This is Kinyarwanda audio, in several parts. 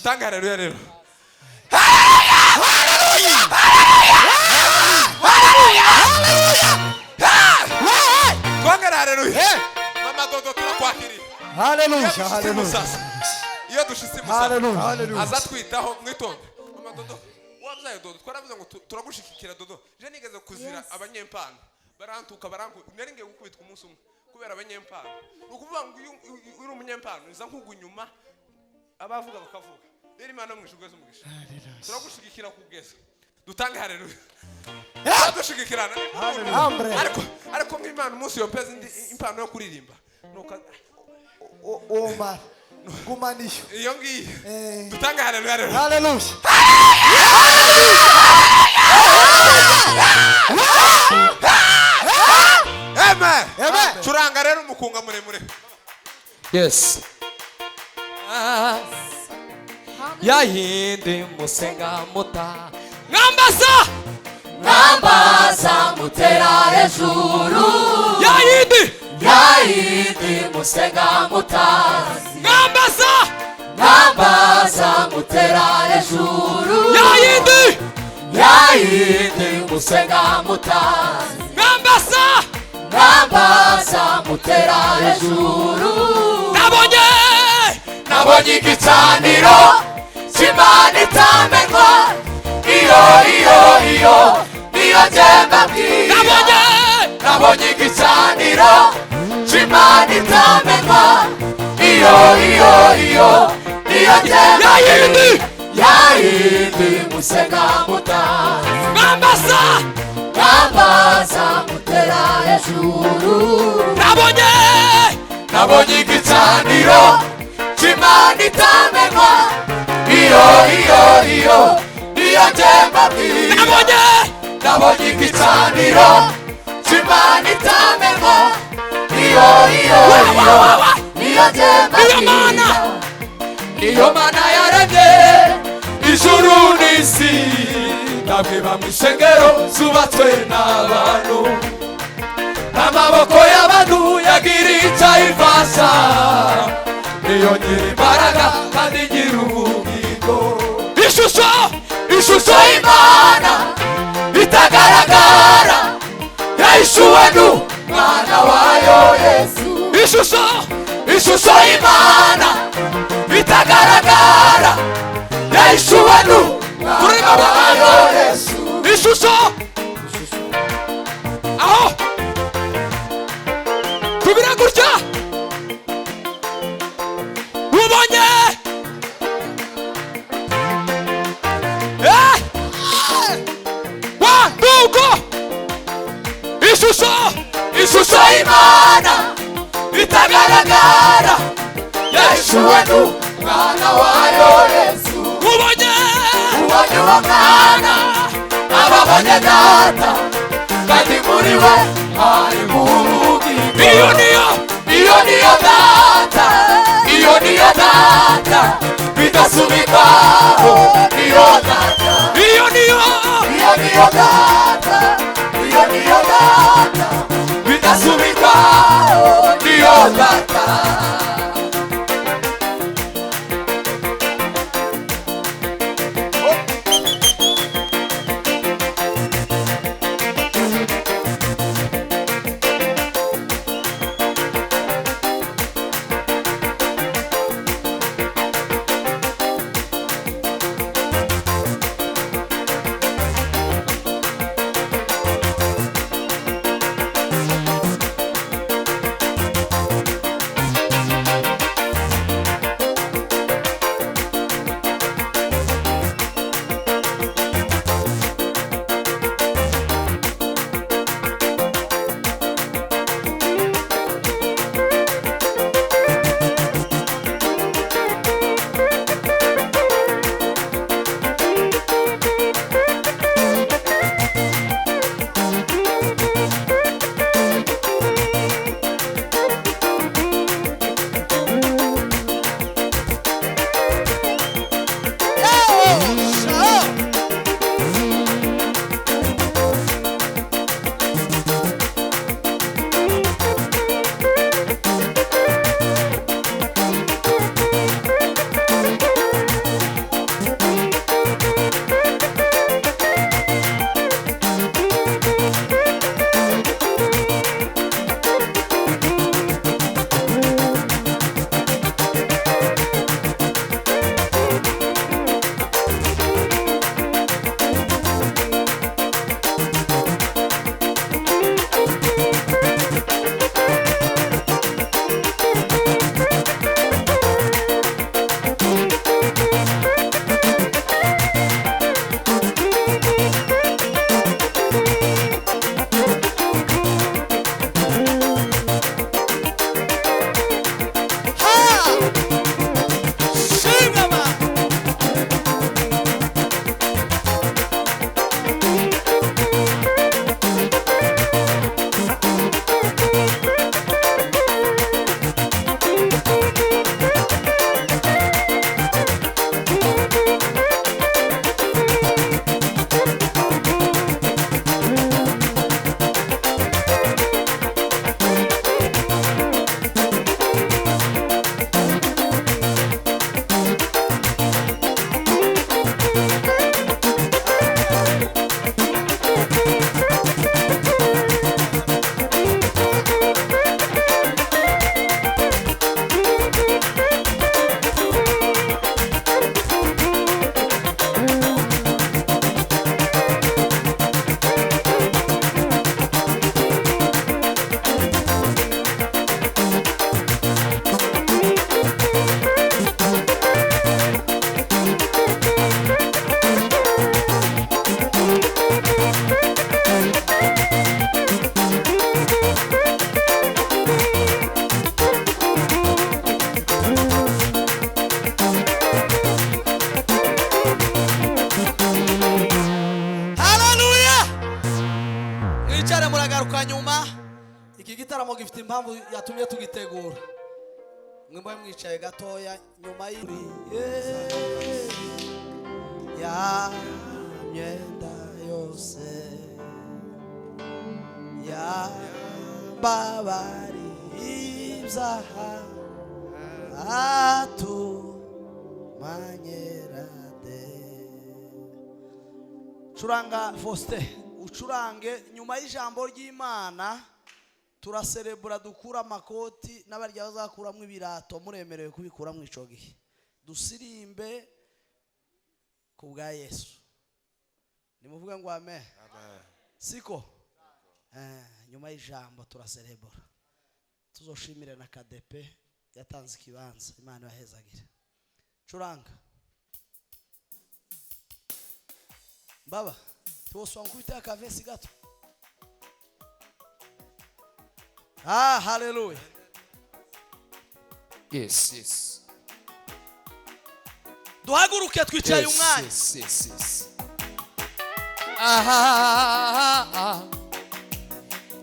dutange haleluya rero. Twongera haleluya. Mama Dodo turakwakiriye. Haleluya, haleluya. Iyo dushitse musa azatwitaho mwitonde. Mama Dodo wabyaye Dodo twaravuze ngo turagushikikira Dodo. Je nigeze kuzira abanyempano barantuka naringe gukubitwa umunsi umwe kubera abanyempano. Ukuvuga ngo uri umunyempano uza nkugunyuma abavuga bakavuga. Rero Imana mwishugeze umugisha. Turagushikikira kugeza. Dutange haleluya. Dushigikirana. Ariko nk'Imana umunsi yopeza impano yo kuririmba. Nuko Omar Gumanisho. Iyo ngiye. Dutange haleluya rero. Haleluya. Amen. Amen. Turanga rero umukunga muremure. Yes. Yahinde musenga muta Ngambaza mutera hejuru. Yahinde musenga mutazi. Ngambaza mutera hejuru. Yahinde musenga mutazi. Ngambaza mutera hejuru. Nabonye igicaniro cy'Imana itamenwa. Iyo niyo njemba bwira. Nabonye igicaniro cy'Imana itamenwa. Iyo niyo njemba bwira. Yahindi musenga mutazi. Ngambaza mutera hejuru. Nabonye igicaniro cy'Imana itamenwa. Iyo niyo njemba bwira. Nabonye igicaniro cy'Imana itamenwa. Iyo niyo njemba bwira. Niyo Mana yaremye ijuru n'isi. Namwe bamwishengero zubatswe n'abantu. Amaboko y'abantu yagira icyo ayifasha. Niyo nyiri imbaraga kandi nyiri ubugingo. Ishusho y'Imana itagaragara yahishuwe n'Umwana wayo Yesu. Ishusho y'Imana itagaragara yahishuwe n'Umwana wayo Yesu. aho tubira gutya ubonye wanduko Ishusho y'Imana itagaragara yahishuwe n'Umwana wayo Yesu. ubonye uwo mwana ababonye data kandi muri we harimo ubugingo. Iyo niyo data bidasubikwaho. Iyo data bidasubikwaho. Iyo data muragaruka nyuma. Iki gitaramo gifite impamvu yatumye tugitegura. Mwemwe mwicaye gatoya nyuma y'iri ya myenda yose ya babari ibyaha atumanyerade. Curanga Faustin ucurange nyuma y'ijambo ry'Imana. Turaserebura dukura amakoti n'abarya bazakuramo ibirato muremerewe kubikuramo ico gihe. Dusirimbe ku bwa Yesu. Nimuvuge ngo amen. Siko nyuma y'ijambo turaserebura. Tuzoshimire na KDP yatanze ikibanza. Imana yahezagire. Curanga baba tuwoswa nkubita akavesi gato. Hallelujah. Yes. Duhaguruke twicaye umwanya. Yes. Aha.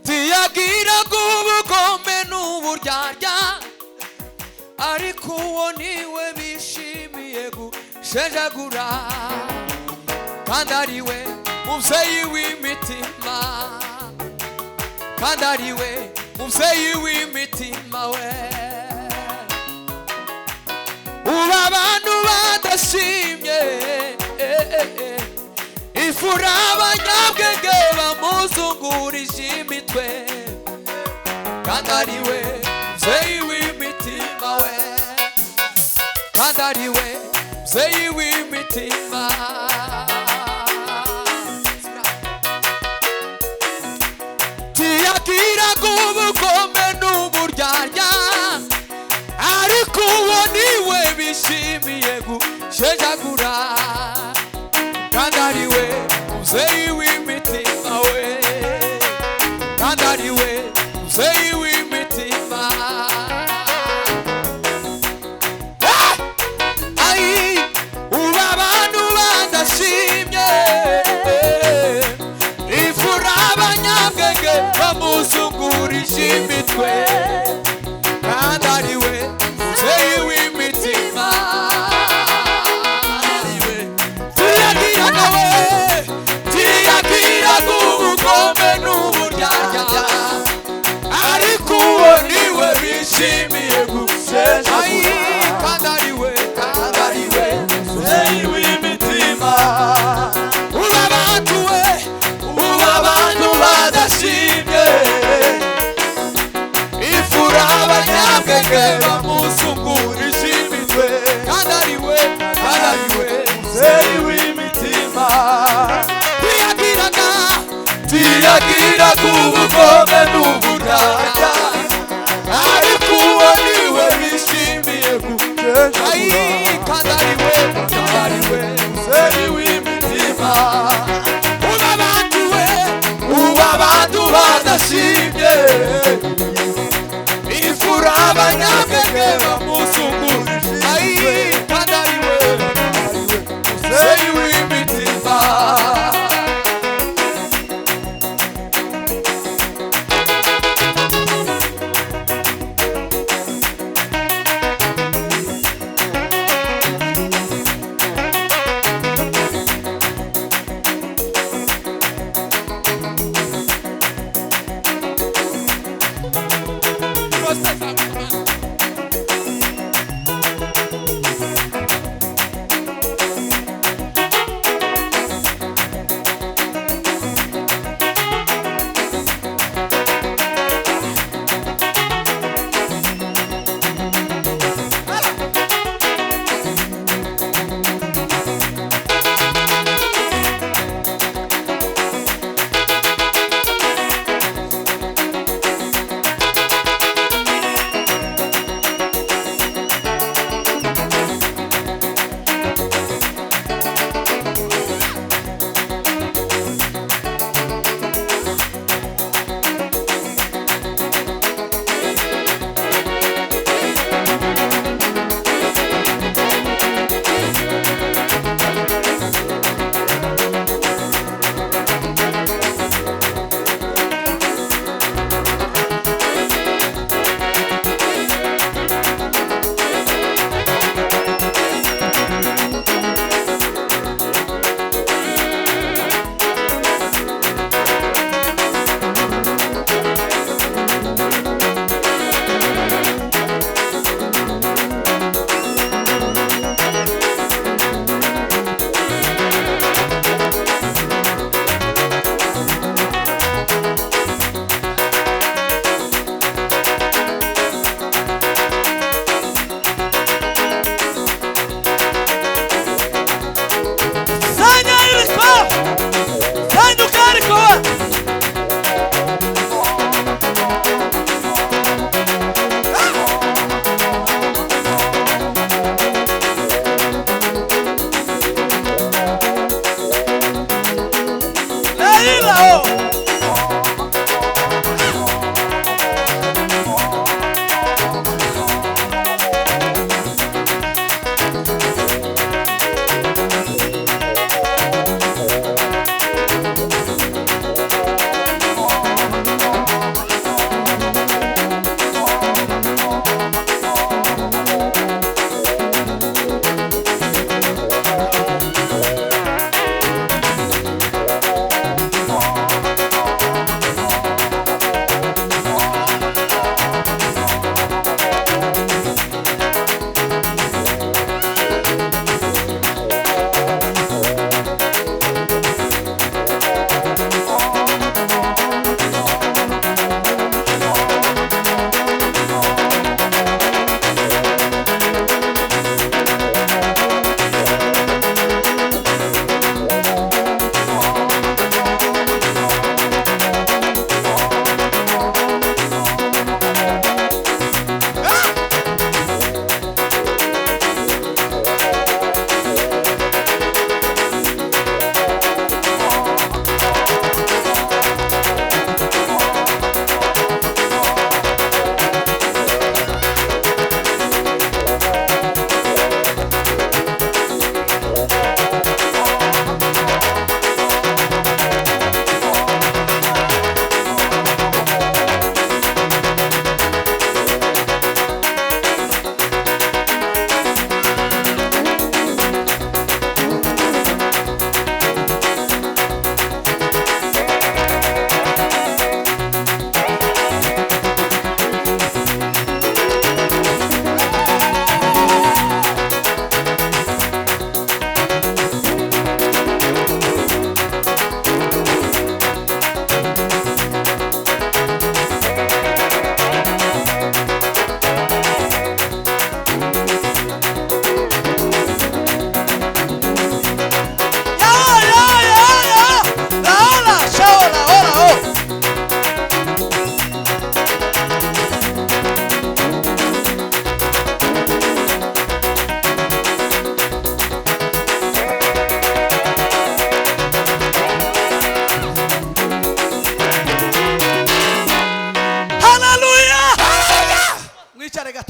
Tiyagira gubugombe n'uburyarya ariko uwo niwe bishimiye gushenjagura kandi ariwe muvyeyi w'imitima kandi ariwe muvyeyi w'imitima we. Uba abantu badashimye ifura abanyabwenge bamuzungurije imitwe kandi ariwe muvyeyi w'imitima we kandi ariwe muvyeyi w'imitima. Tiyagira gubugombe n'uburyarya ariko uwo niwe bishimiye gushenjagura kandi ariwe muvyeyi w'imitima we kandi ariwe muvyeyi w'imitima. Uba abantu badashimye ifura abanyabwenge bamuzungurije imitwe kandi ariwe muvyeyi w'imitima. Tiyagira gubugombe n'uburyarya ariko uwo niwe bishimiye gushenjagura kandi ariwe muvyeyi w'imitima. Uba abantu badashimye ifura abanyabwenge bamuzungurije imitwe kandi ariwe muvyeyi w'imitima. Tiyagira gubugombe n'uburyarya ariko uwo niwe bishimiye gushenjagura kandi ariwe muvyeyi w'imitima. Uba abantu badashimye ifura abanyabwenge bamuzungurije kandi ariwe muvyeyi w'imitima.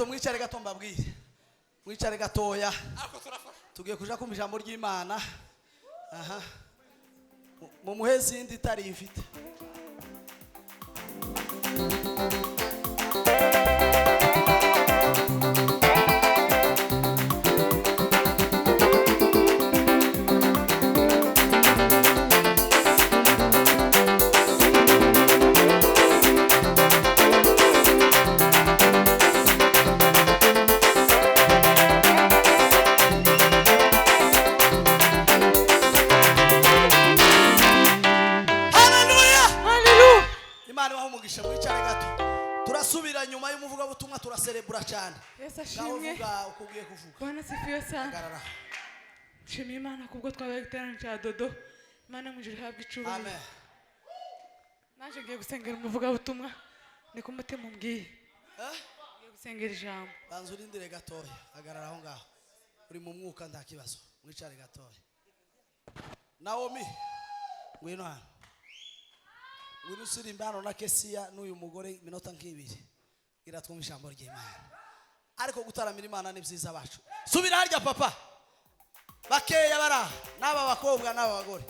mwicare gato mbabwire, mwicare gatoya tugiye kuja kumva ijambo ry'Imana. Aha, mu muhezi indi itari ifite. Mwicare gato turasubira nyuma y'umuvuga butumwa turaserebura cyane. Yesu ashimwe. Ukugiye kuvuga Bwana sifiwe sana. Shimye Imana kubwo twabaye giterana cya Dodo. Imana mwijuru habwe icubahiro. Amen. Naje ngiye gusengera umuvuga butumwa ni ku mutima umbwiye. Ngiye gusengera ijambo. Banza urindire gatoya, hagarara aho ngaho. Uri mu mwuka nta kibazo. Mwicare gatoya. Naomi, ngwino hano. Ngwino usirimba hano na Kesia n'uyu mugore minota nk'ibiri. Gira twumva ijambo ry'Imana. Ariko gutaramira Imana ni byiza bacu. Subira harya papa. Bakeya bara n'aba bakobwa n'aba bagore.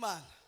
y'imana